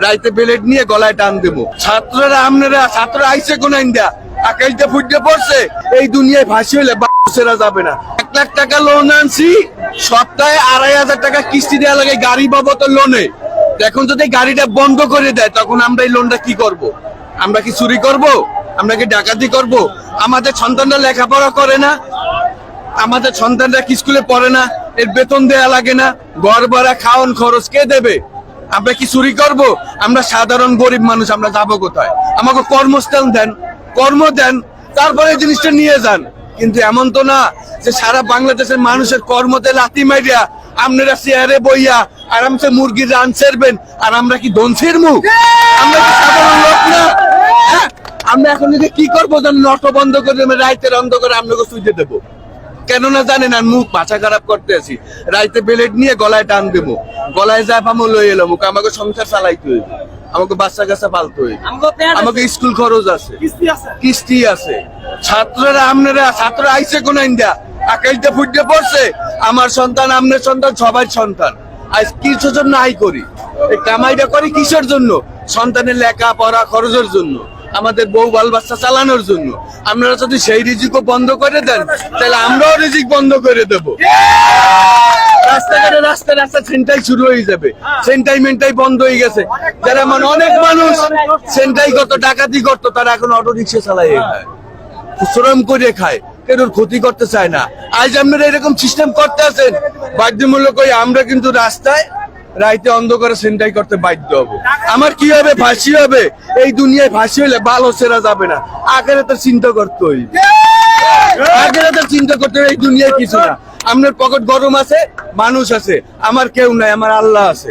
রাইতে বেলেট নিয়ে গলায় টান দেবো। ছাত্ররা আপনারা ছাত্র আইসে কোন ইন্ডিয়া আকাইতে ফুটে পড়ছে, এই দুনিয়ায় ফাঁসি হইলে সেরা যাবে না। 1 লাখ টাকা লোন আনছি, সপ্তাহে 2,500 টাকা কিস্তি দেওয়া লাগে গাড়ি বাবদ লোনে। এখন যদি গাড়িটা বন্ধ করে দেয় তখন আমরা এই লোনটা কি করব? আমরা কি চুরি করব? আমরা কি ডাকাতি করব? আমাদের সন্তানরা লেখাপড়া করে না, আমাদের সন্তানরা কি স্কুলে পড়ে না, এর বেতন দেয়া লাগে না, ঘর ভাড়া খাওয়ান খরচ কে দেবে? আমরা কি চুরি করব? আমরা সাধারণ গরিব মানুষ, আমরা যাবো কোথায়? আমাকে কর্মস্থান দেন, কর্ম দেন, তারপরে এই জিনিসটা নিয়ে যান। কিন্তু এমন তো না যে সারা বাংলাদেশের মানুষের কর্মতে লাথি মারিয়া আপনারা চেয়ারে বইয়া আরামসে মুরগির রান ছেড়বেন, আর আমরা কি ধনসির মুখ? আমরা কি সাধারণ লোক না? হ্যাঁ, আমরা এখন যদি কি করবো জানেন? অটো বন্ধ করে রাইতের অন্ধকারে আপনাকে শুইতে দেবো। কেননা জানেন আর মুখ ভাষা খারাপ করতে আছি, রাইতে বেলেট নিয়ে গলায় টান দেবো, গলায় যা পামো লই এলাম, আমাকে সংসার চালাইতে হইবে, আমাকে বাচ্চা কাচ্চা পালতে হইবে, আমাকে স্কুল খরচ আছে, কিস্তি আছে। ছাত্ররা আপনারা ছাত্র আইসে কোন ইন্ডিয়া আকাইতে ফুটে পড়ছে, আমার সন্তান আপনার সন্তান সবাই সন্তান। আজ কিসের জন্য আই করি? এই কামাইটা করি কিসের জন্য? সন্তানের লেখা পড়া খরচের জন্য, আমাদের বউ বাল বাচ্চা চালানোর জন্য। আপনারা যদি সেই রিজিকও বন্ধ করে দেন তাহলে আমরাও রিজিক বন্ধ করে দেব। রাস্তাঘাটে রাস্তায় রাস্তা ছিনতাই শুরু হয়ে যাবে, ছিনতাই মিনটাই বন্ধ হয়ে গেছে। যারা অনেক মানুষ ছিনতাই করতো, ডাকাতি করতো, তারা এখন অটো রিক্সা চালায় খায়, শ্রম করে খায়, কেউ ক্ষতি করতে চায় না। আজ আপনারা এরকম সিস্টেম করতে আছেন, বাধ্যমূলক হয়ে আমরা কিন্তু রাস্তায় রাইতে অন্ধকারে ছিনতাই করতে বাধ্য হবো। আমার কি হবে? ফাঁসি হবে। এই দুনিয়ায় ফাঁসি হইলে ভালো সেরা যাবে না, আখেরাতের চিন্তা করতে হইবে, আখেরাতের চিন্তা করতে হইবে। এই দুনিয়ায় কিছু না, আপনার পকেট গরম আছে, মানুষ আছে, আমার কেউ নাই, আমার আল্লাহ আছে।